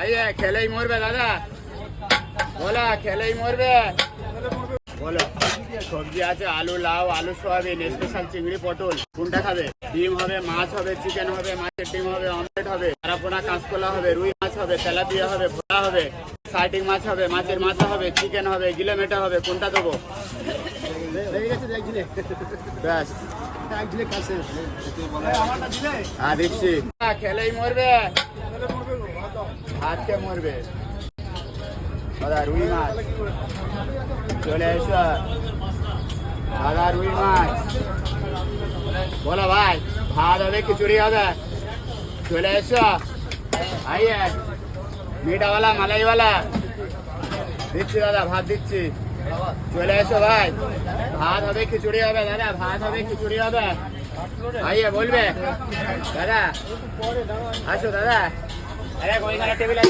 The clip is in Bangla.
আইয়ে খেলেই মরবে দাদা, বলা খেলেই মরবে। বলো সবজি আছে আলু, লাউ, আলু সোয়াবিন, স্পেশাল চিংড়ি পটল, কোনটা খাবে? ডিম হবে, মাছ হবে, চিকেন হবে, মাছের ডিম হবে, অমলেট হবে, চারাপোনা কাঁচকলা হবে, রুই মাছ হবে, তেলাপিয়া হবে, ভোলা হবে, সাইটিং মাছ হবে, মাছের মাথা হবে, চিকেন হবে, গিলেমেটা হবে, কোনটা দেবো? ব্যাস দিচ্ছি। খেলেই মরবে, আজকে মরবে দাদা। রুই মাছ চলে এসো দাদা, রুই মাছ। বলো ভাই, ভাত হবে, খিচুড়ি হবে, চলে এসো। আইয়ে মিঠাওয়ালা, মালাইওয়ালা দিচ্ছি দাদা, ভাত দিচ্ছি, চলে এসো ভাই। ভাত হবে, খিচুড়ি হবে দাদা, ভাত হবে, খিচুড়ি হবে। আইয়ে বলবে দাদা, আসো দাদা। আরে ওইখানে টেবিল আছে।